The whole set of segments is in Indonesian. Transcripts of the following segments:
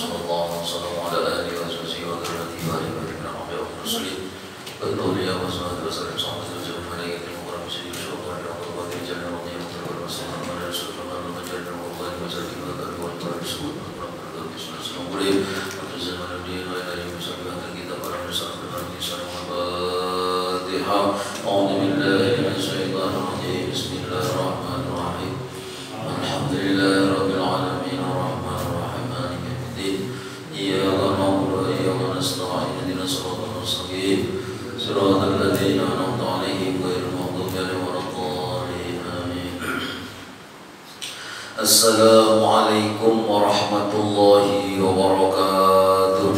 sallallahu alaihi wasallam wa ala alihi wa sahbihi wa dzurriyyatihi wa alihi wa sahbihi wa muslim. Betul ya wassalatu wassalamu ala rasulillah wa ala alihi wa sahbihi wa sallam wa ala alihi wa sahbihi wa Assalamualaikum warahmatullahi wabarakatuh.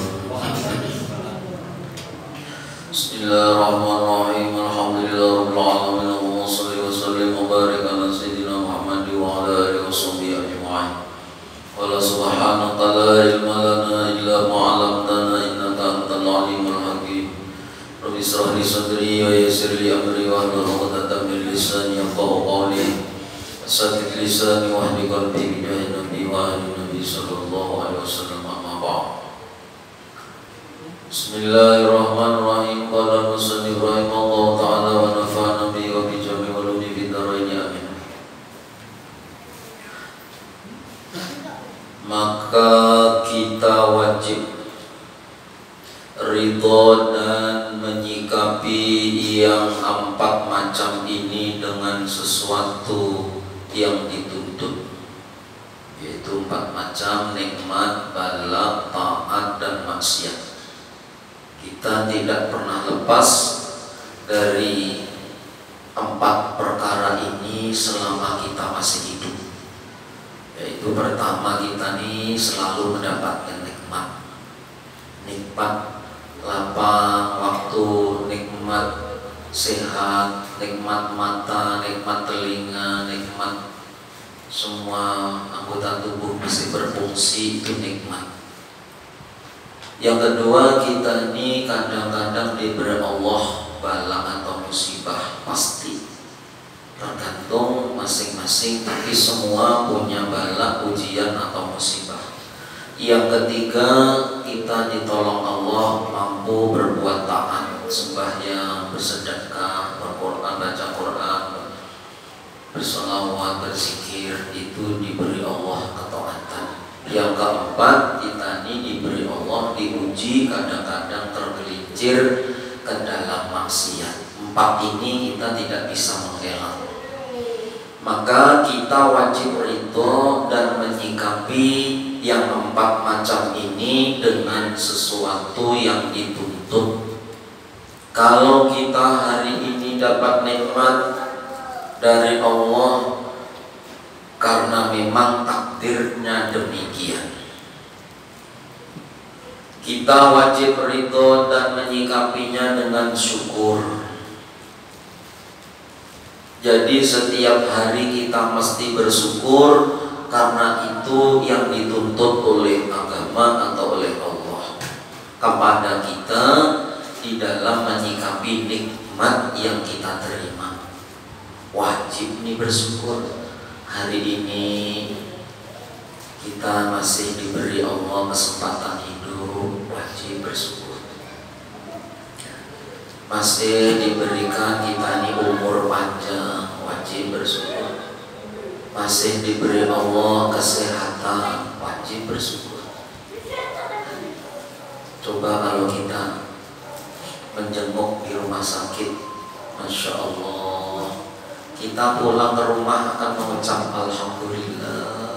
Bismillahirrahmanirrahim. Alhamdulillahirabbil alamin. Allahumma shalli wa sallim wa barik ala sayyidina Muhammad wa ala alihi washabbihi ajma'in. Wala subhanaka la ilma lana illa ma 'allamtana innaka antal alimul hakim. Rabbi shrah li sadri wa yassir li amri wa hlul 'uqdatam min lisani yafqahu qawli. Saddid lisani wa hdi qalbi bi jahi nabi wa ali nabi sallallahu alaihi wasallam, amma ba'd. Bismillahirrahmanirrahim. Qala musannif rahimahullah ta'ala wa nafa'ana bihi wa bi jami'il ulumi fid dharain, amin. Maka kita wajib ridho dan menyikapi yang empat macam ini dengan sesuatu yang dituntut, yaitu empat macam nikmat, bala, taat, dan maksiat. Kita tidak pernah lepas dari empat perkara ini selama kita masih hidup. Yaitu pertama, kita nih selalu mendapatkan nikmat. Nikmat lapang waktu, nikmat sehat, nikmat mata, nikmat telinga, nikmat semua anggota tubuh masih berfungsi, itu nikmat. Yang kedua, kita ini kadang-kadang diberi Allah bala atau musibah, pasti tergantung masing-masing, tapi semua punya bala, ujian atau musibah. Yang ketiga, kita ditolong Allah mampu berbuat taat, sembahyang, bersedekah, berquran, baca Quran, bersolawat, berzikir, itu diberi Allah ketaatan. Yang keempat, kita ini diberi Allah diuji, kadang-kadang tergelincir ke dalam maksiat. Empat ini kita tidak bisa mengelak. Maka kita wajib ridho dan menyikapi yang empat macam ini dengan sesuatu yang dituntut. Kalau kita hari ini dapat nikmat dari Allah karena memang takdirnya demikian, kita wajib ridho dan menyikapinya dengan syukur. Jadi setiap hari kita mesti bersyukur, karena itu yang dituntut oleh agama atau oleh Allah kepada kita di dalam menyikapi nikmat yang kita terima. Wajib nih bersyukur. Hari ini kita masih diberi Allah kesempatan hidup, wajib bersyukur. Masih diberikan kita ini umur panjang, wajib bersyukur. Masih diberi Allah kesehatan, wajib bersyukur. Coba kalau kita menjenguk di rumah sakit, Masya Allah, kita pulang ke rumah akan mengucap Alhamdulillah.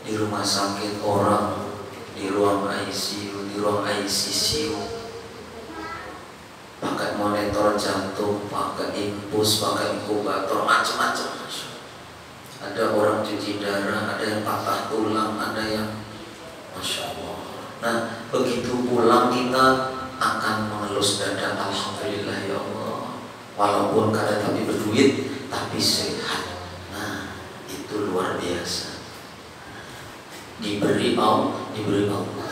Di rumah sakit orang, di ruang ICU, di ruang ICCU, pakai monitor jantung, pakai infus, pakai inkubator, macam-macam. Ada orang cuci darah, ada yang patah tulang, ada yang Masya Allah. Nah, begitu pulang kita akan mengelus dada, Alhamdulillah ya Allah. Walaupun kadang tapi berduit, tapi sehat. Nah, itu luar biasa. Diberi Allah, diberi Allah.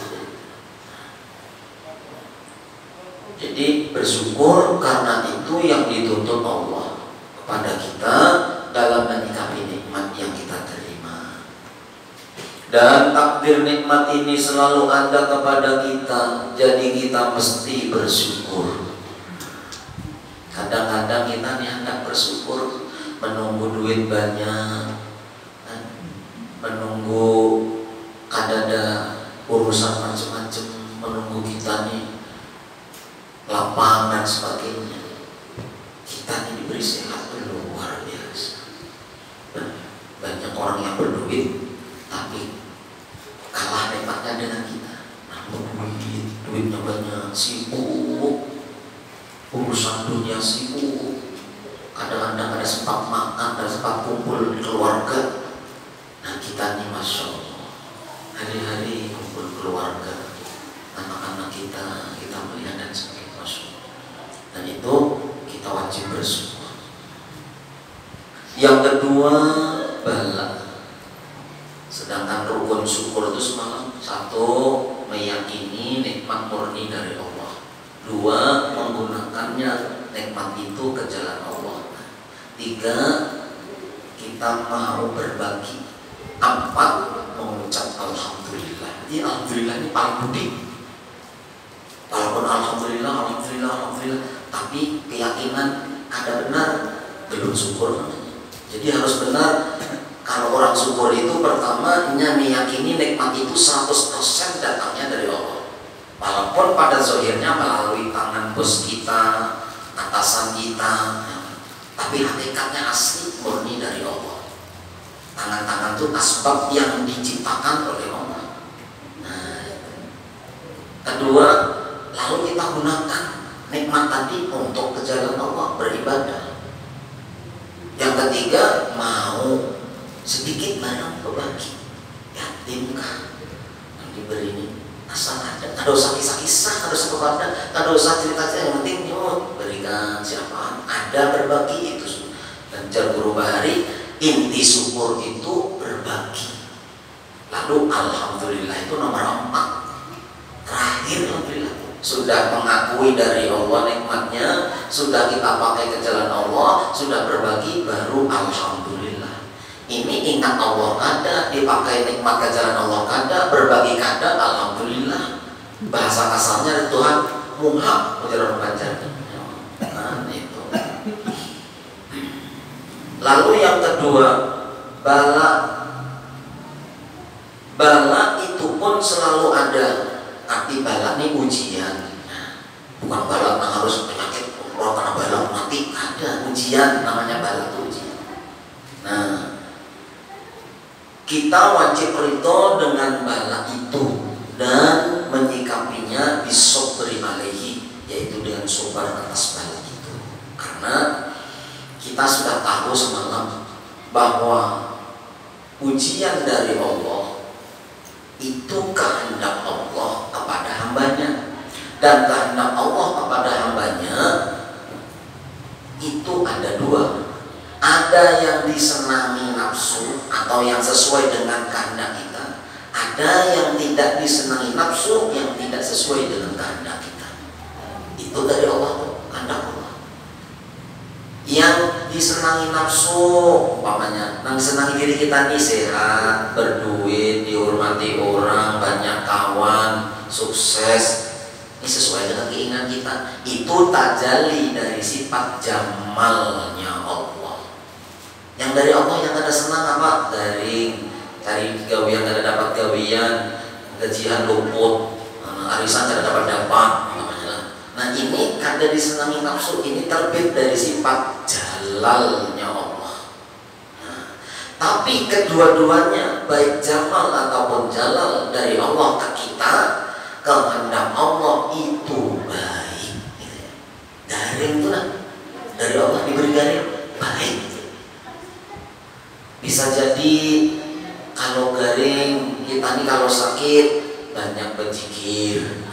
Jadi bersyukur karena itu yang dituntut Allah kepada kita dalam menyikapi nikmat yang kita terima. Dan takdir nikmat ini selalu ada kepada kita, jadi kita mesti bersyukur. Kadang-kadang kita hendak bersyukur, menunggu duit banyak, menunggu kadada urusan macam-macam, menunggu kita nih lapang dan sebagainya. Kita ini diberi sehat luar biasa. Banyak orang yang berduit tapi kalah nikmatnya dengan kita. Namun duitnya banyak, sibuk, urusan dunia sibuk. Kadang-kadang ada sempat makan, ada sempat kumpul di keluarga. Nah kita ini Masya Allah, hari-hari kumpul keluarga, anak-anak kita melihat dan sebagainya, Masya Allah. Dan itu kita wajib bersyukur. Yang kedua, bala. Sedangkan rukun syukur itu semalam, satu, meyakini nikmat murni dari Allah. Dua, menggunakannya nikmat itu ke jalan Allah. Tiga, kita mau berbagi. Empat, mengucap Alhamdulillah. Ini Alhamdulillah ini paling penting. Walaupun Alhamdulillah, tapi keyakinan ada benar, belum syukur namanya. Jadi harus benar. Kalau orang syukur itu pertama meyakini nikmat itu 100% datangnya dari Allah. Walaupun pada zahirnya melalui tangan bos kita, atasan kita, tapi hakikatnya asli murni dari Allah. Tangan-tangan itu asbab yang diciptakan oleh Allah. Nah, kedua, lalu kita gunakan nikmat tadi untuk ke jalan Allah, beribadah. Yang ketiga, mau sedikit barang berbagi, yatim kah yang diberi ini, asal ada, tak usah kisah-kisah, tak usah kepada, tak usah cerita-cerita, yang penting yuk berikan siapa ada berbagi itu. Dan jar guru bahari, inti syukur itu berbagi. Lalu Alhamdulillah itu nomor 4. Terakhir Alhamdulillah, sudah mengakui dari Allah nikmatnya, sudah kita pakai ke jalan Allah, sudah berbagi, baru Alhamdulillah. Ini ingat Allah kada, dipakai nikmat ke jalan Allah kada, berbagi kada, Alhamdulillah. Bahasa kasarnya dari Tuhan, muhak ujaran panjang. Nah, itu. Lalu yang kedua, bala. Bala itu pun selalu ada. Arti bala ini ujian. Bukan bala yang harus penyakit, orang kena bala mati, ada ujian, namanya bala itu ujian. Nah, kita wajib ridho dengan bala itu dan menyikapinya bisobri alaihi, yaitu dengan sabar atas bala itu. Karena kita sudah tahu semalam bahwa ujian dari Allah itu kehendak Allah kepada hambanya, dan kehendak Allah kepada hambanya itu ada dua. Ada yang disenangi nafsu atau yang sesuai dengan kehendak kita. Ada yang tidak disenangi nafsu, yang tidak sesuai dengan kehendak kita. Itu dari Allah, kehendak Allah. Yang disenangi nafsu, umpamanya, yang disenangi diri kita nih sehat, berduit, dihormati orang, banyak kawan, sukses. Ini sesuai dengan keinginan kita. Itu tajalli dari sifat jamalnya Allah. Yang dari Allah yang ada senang apa? Dari cari gawian kada dapat gawian, gajian luput, arisan kada dapat. Nah ini kada disenangi nafsu, ini terbit dari sifat jalalnya Allah. Nah, tapi kedua-duanya baik jamal ataupun jalal dari Allah ke kita, kehendak Allah itu baik. Garing itu lah, dari Allah diberi garing baik. Bisa jadi kalau garing kita nih kalau sakit banyak berzikir,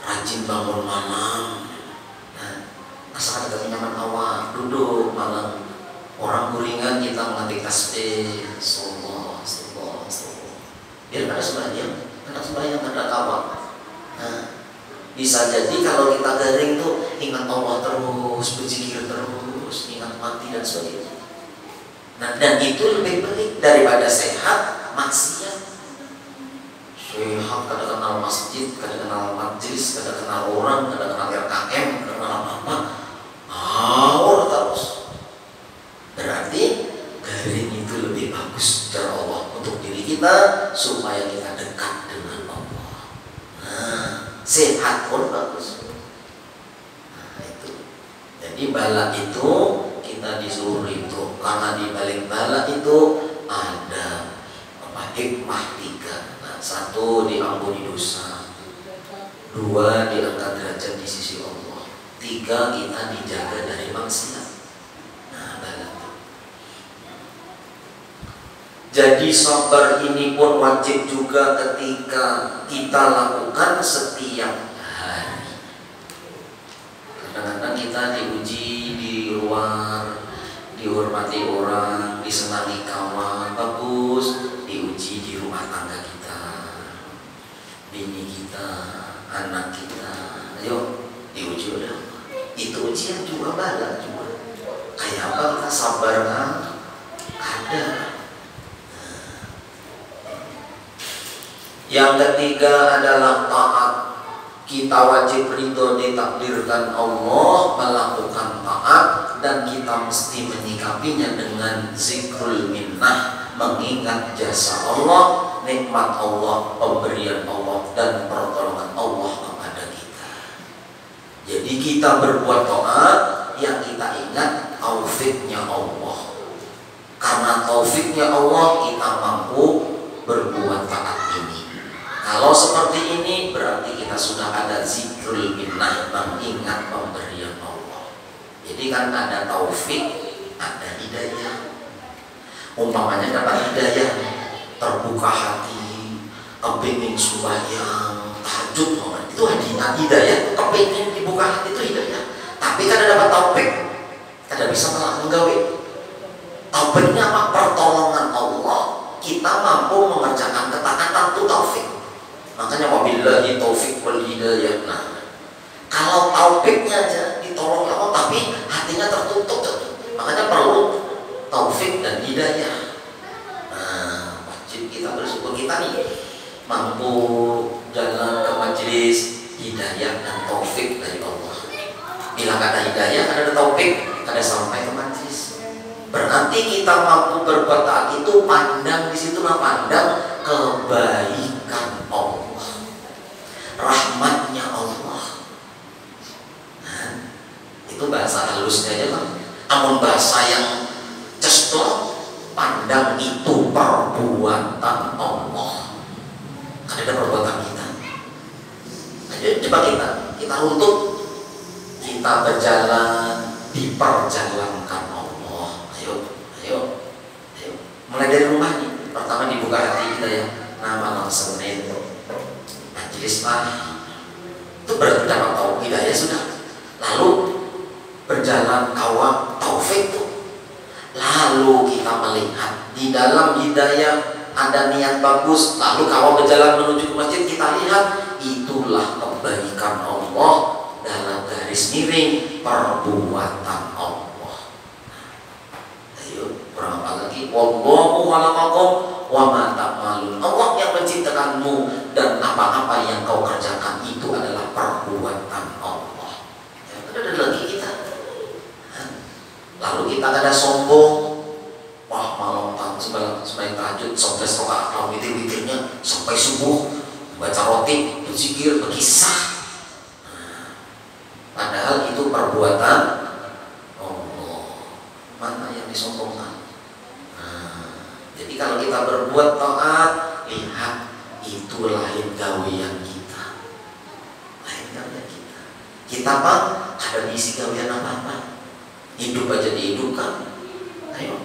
rajin bangun malam, asal ada kenyaman awal, duduk malam, orang guringan kita mengetik tasbih, sallallahu, biar ada sembahyang, ada kawal. Nah, bisa jadi kalau kita garing tuh ingat Allah terus, berzikir terus, ingat mati dan sebagainya. Nah, dan itu lebih baik daripada sehat maksiat. Sehat kada kenal masjid, kada kenal majelis, kada kenal orang, kada kenal RKM, kada kenal apa-apa. Ngawur terus. Berarti garing itu lebih bagus cara Allah untuk diri kita supaya kita dekat dengan Allah. Nah, sehat pun bagus. Nah, itu. Jadi bala itu kita disuruh itu karena di balik bala itu ada hikmah 3. Nah, 1 diampuni dosa, 2 diangkat derajat di sisi Allah, 3 kita dijaga dari maksiat. Nah, bala. Jadi sabar ini pun wajib juga ketika kita lakukan setiap hari. Kadang-kadang kita diuji di luar, dihormati orang, disenangi kawan, bagus. Diuji di rumah tangga kita, bini kita, anak kita, ayo diuji oleh Allah. Itu ujian juga bala juga. Kayak apa kita sabar kan? Ada. Yang ketiga adalah taat. Kita wajib ridho ditakdirkan Allah melakukan taat, dan kita mesti menyikapinya dengan zikrul minnah, mengingat jasa Allah, nikmat Allah, pemberian Allah, dan pertolongan Allah kepada kita. Jadi kita berbuat taat, yang kita ingat taufiknya Allah. Karena taufiknya Allah kita mampu berbuat taat ini. Kalau seperti ini berarti kita sudah ada zikrul minnah, mengingat pemberian Allah. Jadi kan ada taufik, ada hidayah. Umpamanya dapat hidayah, terbuka hati, kepingin sembahyang, tahajud, itu hidayah, kepingin dibuka hati itu hidayah. Tapi kada dapat taufik, kada bisa menggawe. Taufiknya apa? Pertolongan Allah. Kita mampu mengerjakan ketaatan itu taufik. Makanya wabillahi taufik wal hidayah. Nah, kalau taufiknya aja ditolong Allah tapi hatinya tertutup, makanya perlu taufik dan hidayah. Nah, wajib kita bersyukur kita nih mampu jalan ke majelis, hidayah dan taufik dari Allah. Bila ada hidayah, ada taufik, ada sampai ke majelis. Berarti kita mampu berbuat taat itu pandang di situ lah, pandang kebaikan Allah, rahmatnya Allah. Nah, itu bahasa halusnya aja kan. Amun bahasa yang cesplok, pandang itu perbuatan Allah. Kan ada perbuatan kita. Ayo coba kita runtuh, kita berjalan diperjalankan Allah. Ayo. Mulai dari rumah nih. Pertama dibuka hati kita ya. Nah, malam Senin majelis itu berarti dapat tahu hidayah sudah. Lalu berjalan kawam taufik tuh. Lalu kita melihat di dalam hidayah ada niat bagus, lalu kawam berjalan menuju ke masjid, kita lihat itulah kebaikan Allah dalam garis miring perbuatan Allah. Ayo, kurang apa lagi? Wallahu khalaqakum wa ma ta'malun. Allah yang menciptakanmu dan apa-apa yang kau kerjakan itu adalah perbuatan Allah. Ya, ada lagi kita. Lalu kita ada sombong. Wah, malam sembahyang tahajud 11 rakaat, kalau witir-witirnya sampai subuh, baca roti, berzikir, berkisah. Padahal itu perbuatan Allah. Mana yang disombongkan? Jadi kalau kita berbuat taat, lihat itu lain gawean kita. Lain gawean kita. Kita apa? Ada isi gawean apa-apa. Hidup aja dihidupkan. Ayo.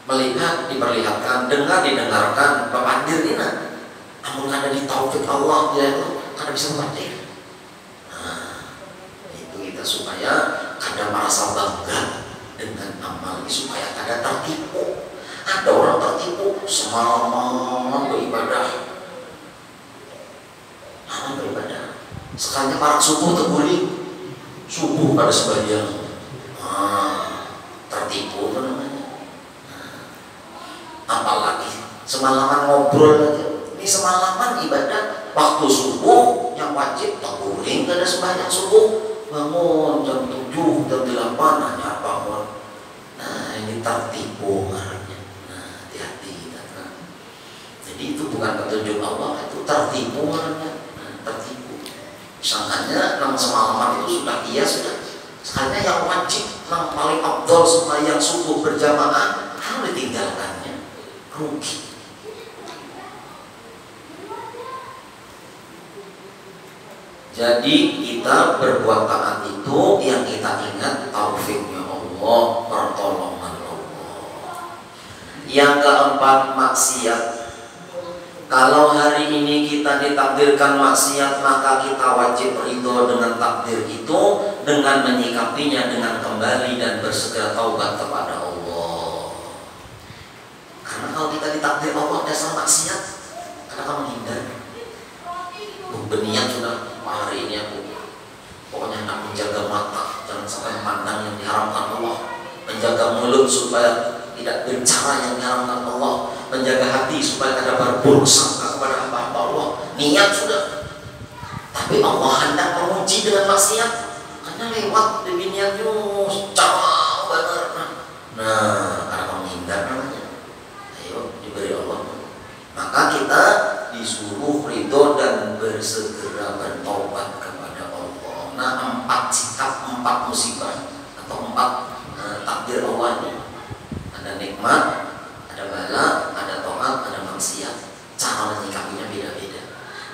Melihat, diperlihatkan, dengar, didengarkan, bapandir ini. Amun ada di taufik Allah, ya kada bisa bapandir. Nah, itu kita supaya kada merasa bangga dengan amal ini, supaya kada tertipu. Ada orang tertipu semalaman beribadah, sekalinya parak subuh terguling, subuh pada sembahyang, tertipu namanya. Apalagi semalaman ngobrol aja. Ini semalaman ibadah waktu subuh yang wajib tak boleh ada sembahyang subuh, bangun jam 7, jam 8 hanya bangun. Nah ini tertipu ngarannya. Nah hati-hati kita. Jadi itu bukan petunjuk Allah, itu tertipu ngarannya. Nah, tertipu. Sangkanya nama semalaman itu sudah sudah. Sekalinya yang wajib, yang paling afdol sembahyang subuh berjamaah harus ditinggalkannya, rugi. Jadi kita berbuat taat itu yang kita ingat taufiknya Allah, pertolongan Allah. Yang keempat, maksiat. Kalau hari ini kita ditakdirkan maksiat, maka kita wajib ridho dengan takdir itu, dengan menyikapinya dengan kembali dan bersegera taubat kepada Allah. Karena kalau kita ditakdir Allah dasar maksiat, karena kamu menghindar. Berniat sudah, hari ini aku pokoknya hendak menjaga mata, jangan sampai memandang yang diharamkan Allah, menjaga mulut supaya tidak berbicara yang diharamkan Allah, menjaga hati supaya tidak berburuk sangka kepada hamba-hamba Allah. Niat sudah, tapi Allah hendak menguji dengan maksiat, karena lewat demi niatnya cara benar. Nah, karena menghindar namanya, ayo diberi Allah. Maka kita disuruh ridho dan bersegera bertobat kepada Allah. Nah, 4 sikap, 4 musibah atau 4 takdir Allah ini. Ada nikmat, ada bala, ada taat, ada maksiat. Cara menyikapinya beda-beda.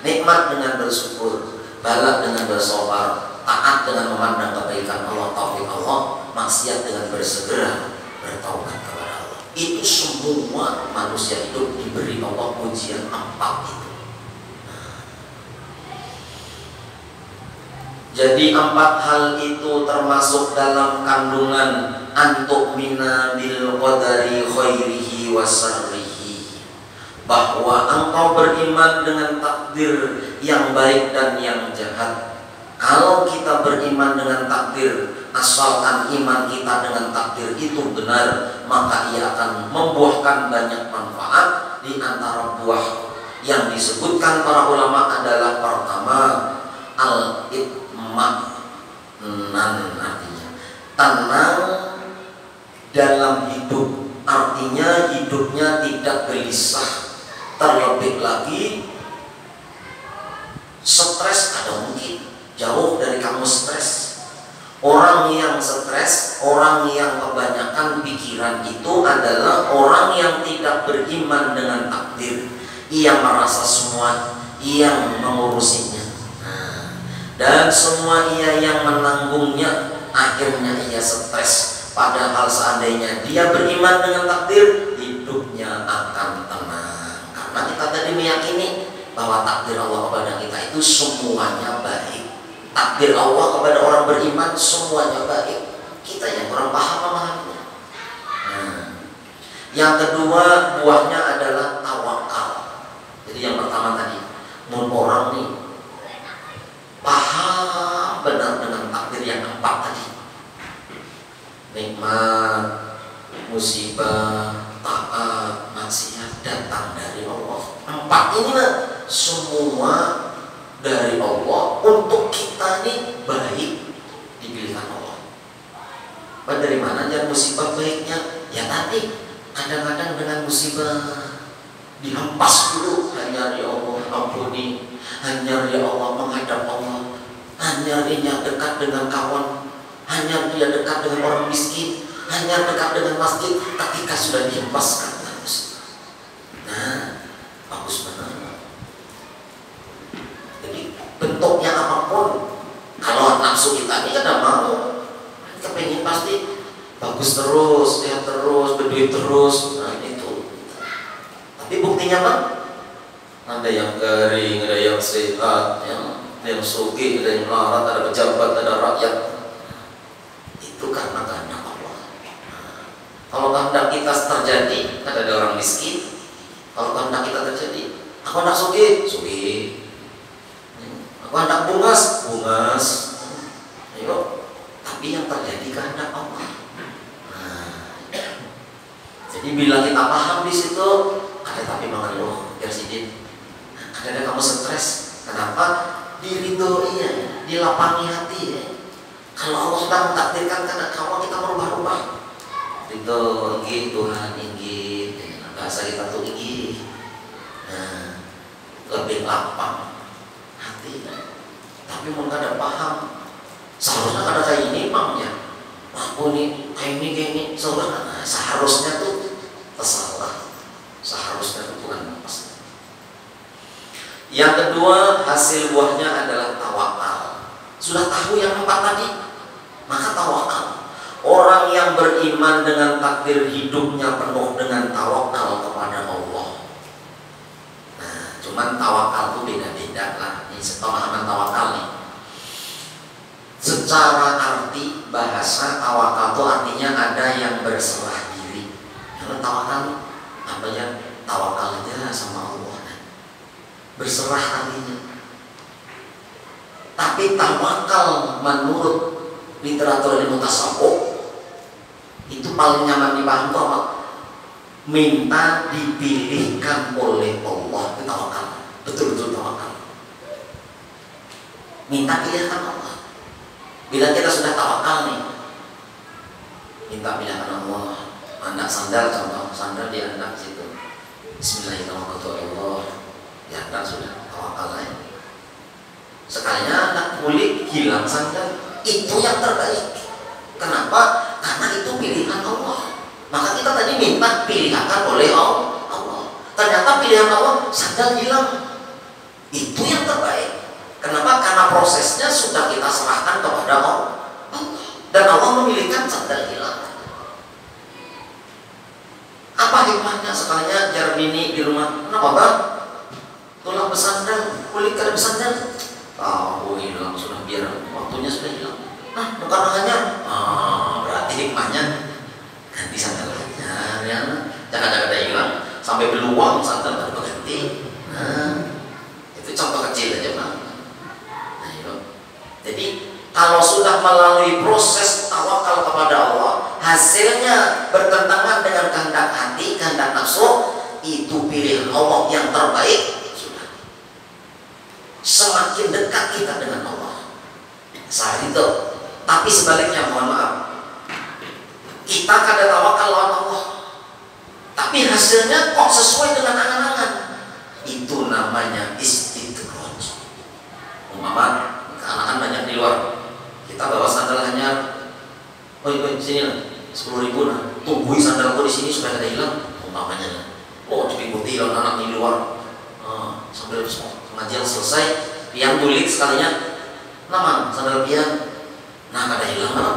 Nikmat dengan bersyukur, bala dengan bersabar, taat dengan memandang kebaikan Allah, taufik Allah, maksiat dengan bersegera bertaubat kepada Allah. Itu semua manusia hidup diberi Allah ujian 4 itu. Jadi 4 hal itu termasuk dalam kandungan antu'mina bil qadari khairihi wa syarrihi, bahwa engkau beriman dengan takdir yang baik dan yang jahat. Kalau kita beriman dengan takdir, asalkan iman kita dengan takdir itu benar, maka ia akan membuahkan banyak manfaat. Di antara buah yang disebutkan para ulama adalah pertama, al-itmanan, artinya tenang dalam hidup, artinya hidupnya tidak gelisah. Terlebih lagi stres ada mungkin, jauh dari kamu stres. Orang yang stres, orang yang kebanyakan pikiran itu adalah orang yang tidak beriman dengan takdir. Ia merasa semua yang mengurusinya, dan semua ia yang menanggungnya. Akhirnya ia stres. Padahal seandainya dia beriman dengan takdir, hidupnya akan tenang. Karena kita tadi meyakini bahwa takdir Allah kepada kita itu semuanya baik. Takdir Allah kepada orang beriman semuanya baik. Kita yang kurang paham memahaminya. Yang kedua, buahnya adalah tawakal. Jadi yang pertama tadi, orang nih paham benar dengan takdir yang 4 tadi. Nikmat, musibah, taat, maksiat datang dari Allah. 4 inilah semua dari Allah untuk kita nih baik, dipilihkan Allah. Dari mana aja musibah baiknya? Ya tadi kadang-kadang dengan musibah dihempas dulu, hanya ya Allah ampuni, hanya ya Allah menghadap Allah, hanya dia dekat dengan kawan, hanya dia dekat dengan orang miskin, hanya dekat dengan masjid. Ketika sudah dihempaskan dengan musibah, nah bagus benar. Jadi bentuknya apapun, kalau nafsu kita ini kan mau, kepingin pasti bagus terus, sehat terus, berduit terus. Nah itu. Tapi buktinya apa? Ada yang garing, ada yang sehat, yang sugih, ada yang melarat, ada pejabat, ada rakyat. Itu karena kehendak Allah. Kalau kehendak kita terjadi, ada orang miskin. Kalau kehendak kita terjadi, aku hendak sugih, sugih. Aku hendak bungas, bungas. Ayo. Tapi yang terjadi kehendak Allah. Jadi bila kita paham di situ, tapi mengeluh Presiden. Kadang-kadang kamu stres. Kenapa? Diridhoi ya, dilapangi hati ya. Kalau Allah sudah mentakdirkan karena kamu kita merubah-rubah. Ridho inggih Tuhan inggih. Bahasa kita tuh inggih. Nah, lebih lapang hati. Tapi mau kada paham. Seharusnya kada kayak ini mamnya. Aku nih kayak ini seharusnya tuh tersalah. Seharusnya tuh bukan pas. Yang kedua, hasil buahnya adalah tawakal. Sudah tahu yang 4 tadi, maka tawakal. Orang yang beriman dengan takdir hidupnya penuh dengan tawakal kepada Allah. Nah, cuman tawakal tuh beda-beda lah. Ini pemahaman tawakal nih. Secara arti bahasa tawakal itu artinya ada yang berserah diri. Karena tawakal apa ya? Tawakal aja sama Allah. Berserah artinya. Tapi tawakal menurut literatur ilmu tasawuf itu paling nyaman dipaham itu apa? Minta dipilihkan oleh Allah, itu tawakal. Betul-betul tawakal. Minta pilihan Allah. Bila kita sudah tawakal nih, minta pilihan Allah. Anak sandal contoh, sandal di anak situ. Bismillahirrahmanirrahim. Ya anak sudah tawakal lain. Sekalinya anak mulik hilang sandal, itu yang terbaik. Kenapa? Karena itu pilihan Allah. Maka kita tadi minta pilihan oleh Allah. Ternyata pilihan Allah sandal hilang. Itu yang terbaik. Kenapa? Karena prosesnya sudah kita serahkan kepada Allah. Dan Allah memilihkan sandal hilang. Apa hikmahnya sekalinya Jarmini di rumah? Kenapa bang? Tulang bersandal, kulit kada bersandal. Tahu hilang sudah, biar waktunya sudah hilang. Nah, bukan hanya. Berarti hikmahnya ganti sandal aja, ya. Jangan hilang sampai beluang sandal baru ganti. Nah, itu contoh kecil aja bang. Nah, itu. Jadi kalau sudah melalui proses tawakal kepada Allah, hasilnya bertentangan dengan kehendak hati, kehendak nafsu, itu pilihan Allah yang terbaik. Semakin dekat kita dengan Allah saat itu. Tapi sebaliknya, mohon maaf, kita kada tawakal lawan Allah, tapi hasilnya kok sesuai dengan angan-angan. Itu namanya istidraj. Umpama anak-anak banyak di luar, kita bawa sandal hanya, sini lah 10.000 nah, tungguin sandalku di sini supaya kada hilang. Umpamanya, diikuti anak di luar, sambil pengajian selesai, pian tulik sekalinya, naman sandal pian, nah kada hilang kan?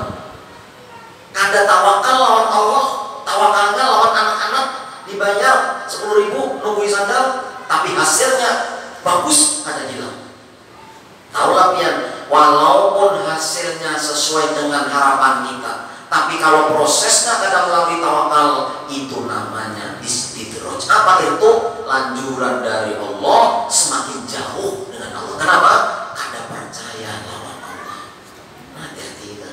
Kada tawakal lawan Allah, tawakalnya lawan anak-anak, dibayar 10.000 nungguin sandal, tapi hasilnya bagus, kada hilang. Taulah pian, walaupun hasilnya sesuai dengan harapan kita, tapi kalau prosesnya kada melalui tawakal, itu namanya istidraj. Apa itu? Lanjuran dari Allah semakin jauh dengan Allah. Kenapa? Kada percaya lawan Allah. Nah, hati-hati kita.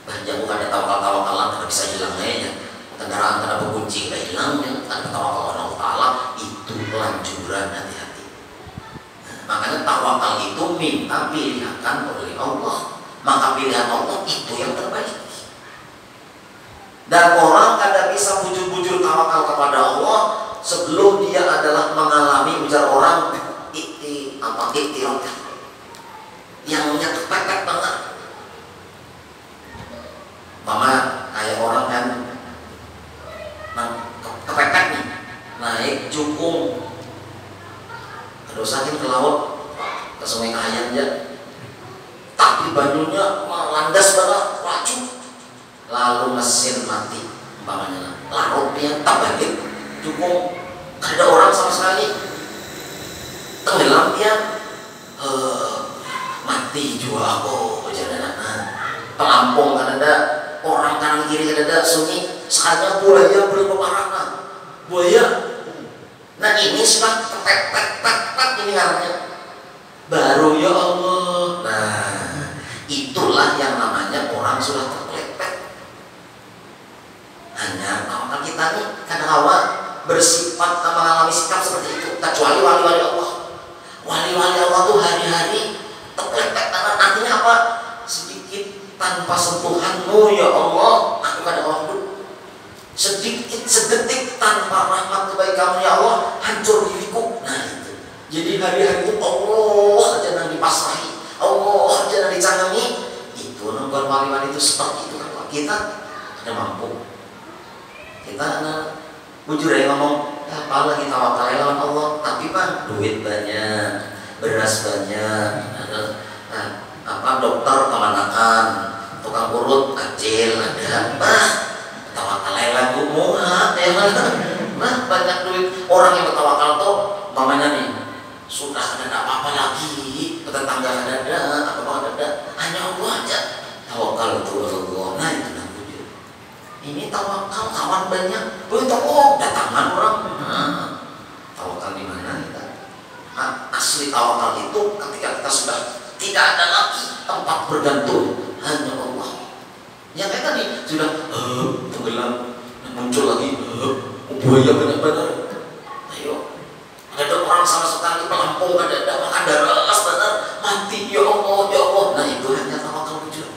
Banyak kada tawakal-tawakalan kada bisa hilang aja. Kendaraan kada berkunci kada hilang ya. Kada tawakal Allah Ta'ala, itu lanjuran, hati-hati. Nah, makanya tawakal itu minta pilihan oleh Allah. Maka pilihan Allah itu yang terbaik. Dan orang kada bisa bujur-bujur tawakal kepada Allah sebelum dia adalah mengalami, ujar orang ikhtiar yang kepepet banget. Mama kayak orang kan kepepet nih, naik jukung, kedosakin ke laut, ke Sungai Kahayan aja, tapi banyunya landas banget, laju, lalu mesin mati, umpamanya larut dia tak balik, jukung, ada orang sama sekali, tenggelam dia, mati juga aku, pelampung kan ada, orang kanan kiri kan ada, sunyi, sekalinya buaya berpeparana, buaya. Nah ini sudah pepet ini ngarannya, baru ya Allah. Nah itulah yang namanya orang sudah terpepet. Hanya tawakal kita nih kadang awal bersifat mengalami sikap seperti itu kecuali wali-wali Allah. Wali-wali Allah tuh hari-hari terlepet, artinya apa? Sedikit tanpa sentuhanmu ya Allah, aku kada waktu. Sedikit sedetik tanpa rahmat kebaikanmu ya Allah, hancur diriku. Nah itu. Jadi hari-hari itu Allah aja yang dipasrahi, Allah aja yang dicanangi. Itu nonton wali-wali itu seperti itu kan. Kita ada mampu. Kita bujur ya ngomong, apalah kita wakil lawan Allah, tapi Pak duit banyak, beras banyak, dokter kemanakan, tukang urut kecil ada, tawakal lagu muha, banyak duit. Orang yang bertawakal tuh mamanya nih sudah ada apa-apa lagi, tetangga ada, hanya Allah aja. Tawakal itu Allah, nah itu lah bujur. Ini tawakal kawan banyak, tolong datangan orang. Tawakal di mana kita? Asli tawakal itu ketika kita sudah tidak ada lagi tempat bergantung, hanya Allah. Yang kayak tadi sudah tenggelam, muncul lagi buaya benar-benar. Ayo, ada orang sama sekali pelampung, ada makan darah benar, mati ya Allah, ya Allah. Nah itu hanya tawakal bujur.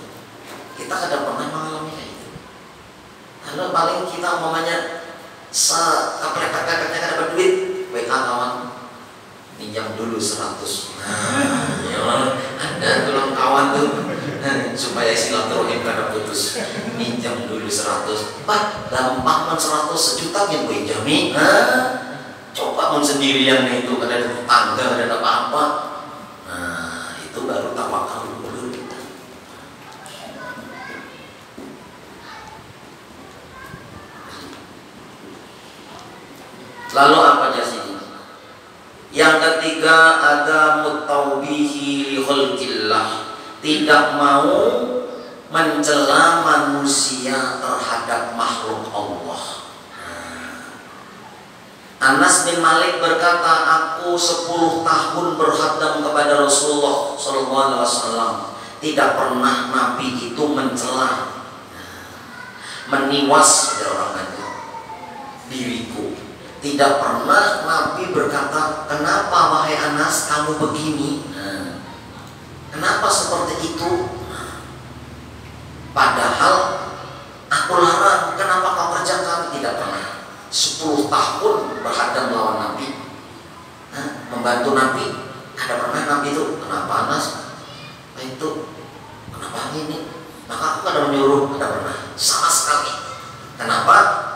Kita kadang pernah mengalami kayak itu. Lalu paling kita umpamanya kapret-kapretnya kada dapat duit, WA kawan pinjam dulu 100. Ya ada tulang kawan tuh supaya silaturahim kada putus, pinjam dulu 100. Pak, gampang 100 sejuta yang gue jami. Coba mau sendirian itu kada ada tetangga, kada ada apa-apa. Nah itu baru tawakal dulu. Lalu apa jasnya? Yang ketiga ada mutawbihi li khalqillah, tidak mau mencela manusia terhadap makhluk Allah. Anas bin Malik berkata, aku 10 tahun berkhadam kepada Rasulullah SAW, tidak pernah Nabi itu mencela, meniwas orang banyak diriku. Tidak pernah Nabi berkata, kenapa wahai Anas kamu begini? Kenapa seperti itu? Padahal aku larang, kenapa kau kerjakan? Tidak pernah. 10 tahun berhadap lawan Nabi, membantu Nabi, ada pernah Nabi itu, kenapa Anas? Itu, kenapa ini? Maka aku kadang menyuruh, ada pernah. Sama sekali. Kenapa?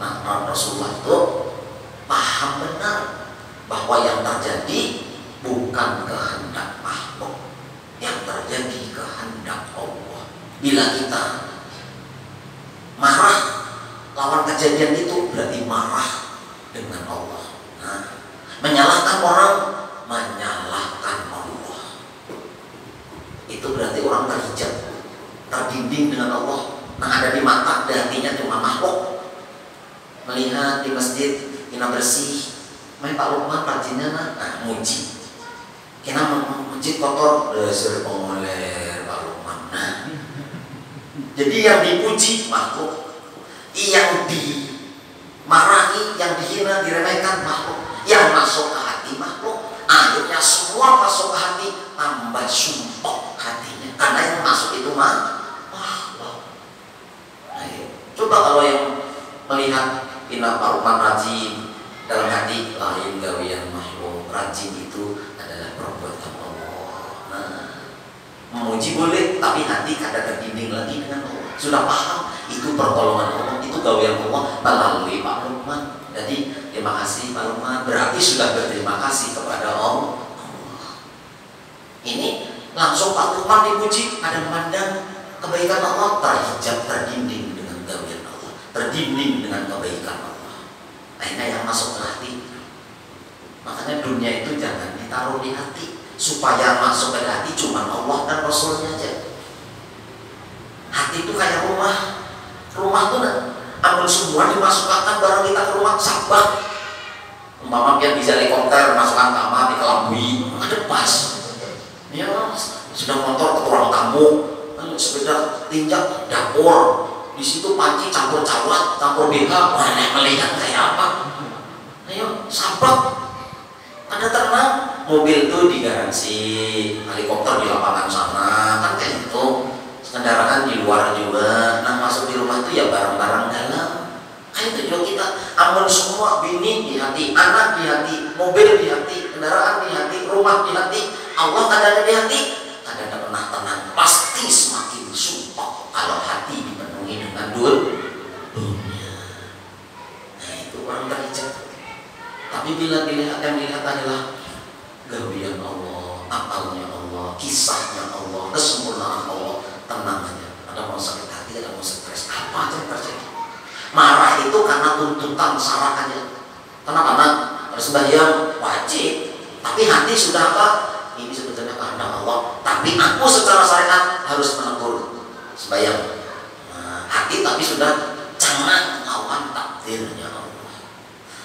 Karena Rasulullah itu paham benar bahwa yang terjadi bukan kehendak makhluk, yang terjadi kehendak Allah. Bila kita marah lawan kejadian itu, berarti marah dengan Allah. Menyalahkan orang, menyalahkan Allah. Itu berarti orang terhijab, terdinding dengan Allah. Nah ada di mata, di hatinya cuma makhluk. Melihat di masjid kena bersih, main Pak Lukman rajinnya muji. Kena masjid kotor, dasar pengoler Pak Lukman. Jadi yang dipuji makhluk, yang dimarahi, yang dihina, diremehkan makhluk, yang masuk ke hati makhluk. Akhirnya semua masuk ke hati, tambah sumpah hatinya, karena yang masuk itu makhluk. Coba kalau yang melihat Pak Lukman rajin, dalam hati lain gawian makhluk, rajin itu adalah perbuatan Allah. Memuji boleh, tapi hati kada terdinding lagi dengan Allah. Sudah paham itu pertolongan Allah, itu gawian Allah melalui Pak Lukman. Jadi terima kasih Pak Lukman, berarti sudah berterima kasih kepada Allah. Ini langsung Pak Lukman dipuji, ada memandang kebaikan Allah, terhijab, terdinding dengan gawian Allah, terdinding dengan kebaikan Allah. Akhirnya yang masuk ke hati. Makanya dunia itu jangan ditaruh di hati, supaya masuk ke hati cuma Allah dan Rasulnya aja. Hati itu kayak rumah. Rumah tuh amun semua dimasukkan barang kita ke rumah, sabar. Umpama dia bisa helikopter masukkan kamar, dikelabui, ada pas. Ya sudah motor ke ruang tamu, sepeda tinjak dapur, di situ panci campur cawat, campur BH, mana melihat kayak apa? Ayo, sabar. Ada tenang, mobil tuh digaransi, helikopter di lapangan sana, kan kayak gitu. Kendaraan di luar juga, nah masuk di rumah itu ya barang-barang dalam. Kayak itu juga kita, amun semua bini di hati, anak di hati, mobil di hati, kendaraan di hati, rumah di hati, Allah kadang di hati, kadang pernah tenang. Pasti semakin sumpah kalau hati dipenuhi dengan dunia. Nah itu orang terhijab. Tapi bila dilihat yang dilihat adalah gawian Allah, akalnya Allah, kisahnya Allah, kesempurnaan Allah, tenang aja. Ada mau sakit hati, ada mau stres, apa aja yang terjadi. Marah itu karena tuntutan syarak aja. Kenapa? Karena sembahyang wajib, tapi hati sudah apa? Ini sebetulnya kehendak Allah. Tapi aku secara syariat harus menegur sembahyang. Nah, hati tapi sudah jangan lawan takdirnya Allah.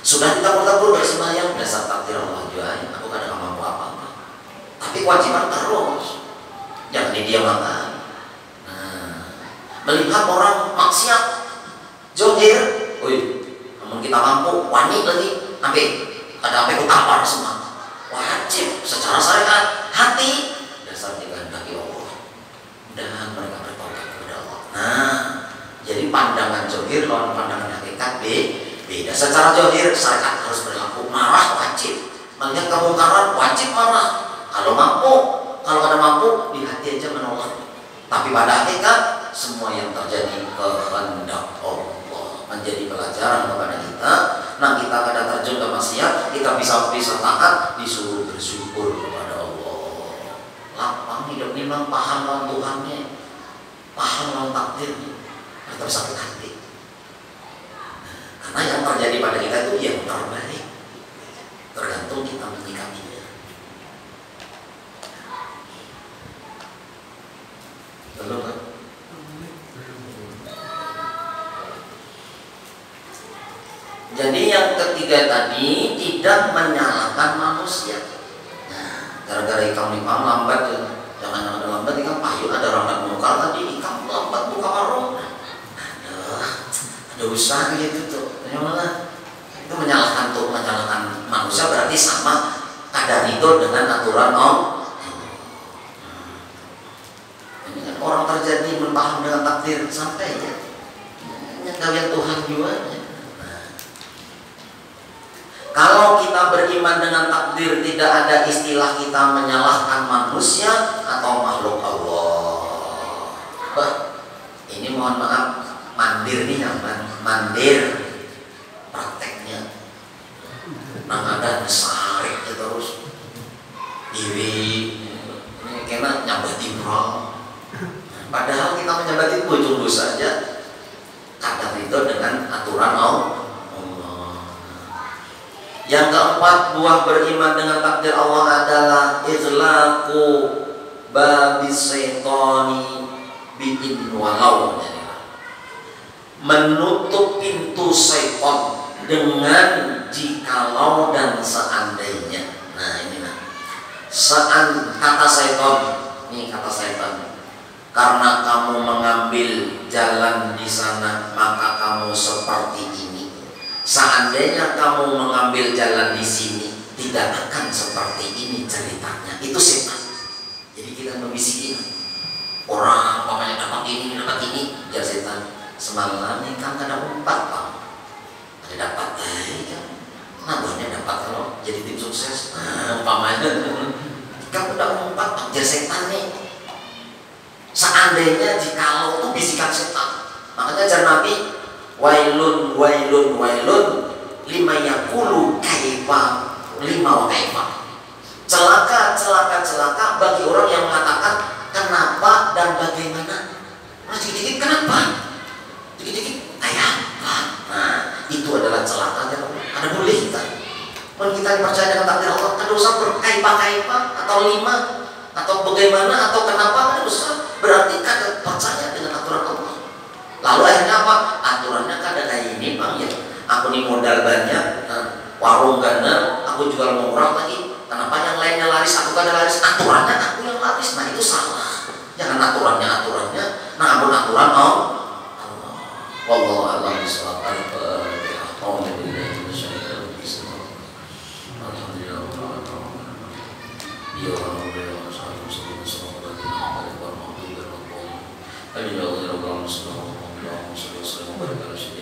Sudah ditegur-tegur dari sembahyang, dasar takdir Allah juga. Aku kadang mampu apa-apa. Tapi kewajiban terus. Jangan didiamkan. Melihat orang maksiat, johir, namun kita mampu, wani lagi, ada utampar semua. Wajib secara syariat, hati dasar dikehendaki Allah. Dan mereka bertobat kepada Allah. Nah, jadi pandangan johir lawan pandangan hakikat beda. Secara johir syariat harus berlaku, marah wajib. Melihat kemungkaran wajib marah. Kalau mampu, kalau ada mampu di hati aja menolak. Tapi pada hakikat semua yang terjadi kehendak Allah, menjadi pelajaran kepada kita. Nah kita kadang terjun ke maksiat, kita bisa taat, disuruh bersyukur kepada Allah. Lapang hidup ini memang paham lawan Tuhannya, paham lawan takdirnya, kita sakit hati. Karena yang terjadi pada kita itu yang terbaik, tergantung kita menyikapinya. Belum kan? Jadi yang ketiga tadi tidak menyalahkan manusia. Nah, gara-gara ikam lambat ya. Jangan ada lambat ikam payu, ada rahmat mungkar tadi ikam lambat buka warung. Ada usaha gitu tuh. Ternyata itu menyalahkan manusia berarti sama kadar itu dengan aturan Allah. Ini kan orang terjadi memaham dengan takdir sampai ya. Gawian Tuhan juga. Kalau kita beriman dengan takdir, tidak ada istilah kita menyalahkan manusia atau makhluk Allah. Ini mohon maaf, mandir nih yang mandir prakteknya. Nang ada nesarik terus diri, ini kena nyambati bro. Padahal kita menyambati ujung dosa saja. Kadar itu dengan aturan Allah. Yang keempat, buah beriman dengan takdir Allah adalah izlaku babis syaitani bi'in walau, menutup pintu syaitan dengan jikalau dan seandainya. Nah ini kata syaitan, ini kata syaitan, karena kamu mengambil jalan di sana maka kamu seperti ini. Seandainya kamu mengambil jalan di sini, tidak akan seperti ini ceritanya. Itu setan. Jadi kita membisikin orang, mamanya dapat ini, jar setan. Semalam ini kan ada umpat, Pak. Ada dapat, kan? Nabahnya dapat kalau jadi tim sukses. Umpamanya, kamu udah umpat, Pak, jar setan nih. Seandainya jikalau itu bisikan setan. Makanya jar Nabi, wailun wailun wailun lima yakulu kaifa lima wa kaifa. Celaka celaka celaka bagi orang yang mengatakan kenapa dan bagaimana. Dikit-dikit kenapa, dikit-dikit kayak apa. Nah itu adalah celaka. Ada boleh kita percaya dengan takdir Allah, ada usah berkaifa atau lima atau bagaimana atau kenapa, ada usah. Berarti kada percaya dengan aturan Allah. Lalu akhirnya apa? Aturannya kan ada kayak ini bang ya. Aku nih modal banyak, warung gana, aku jual murah lagi. Kenapa yang lainnya laris, aku kada laris? Aturannya aku yang laris. Nah itu salah. Jangan aturannya. Namun aturan Allah. surat Al-Fatihah. Alhamdulillah Ya Allah ya Allah sallallahu alaihi wasallam.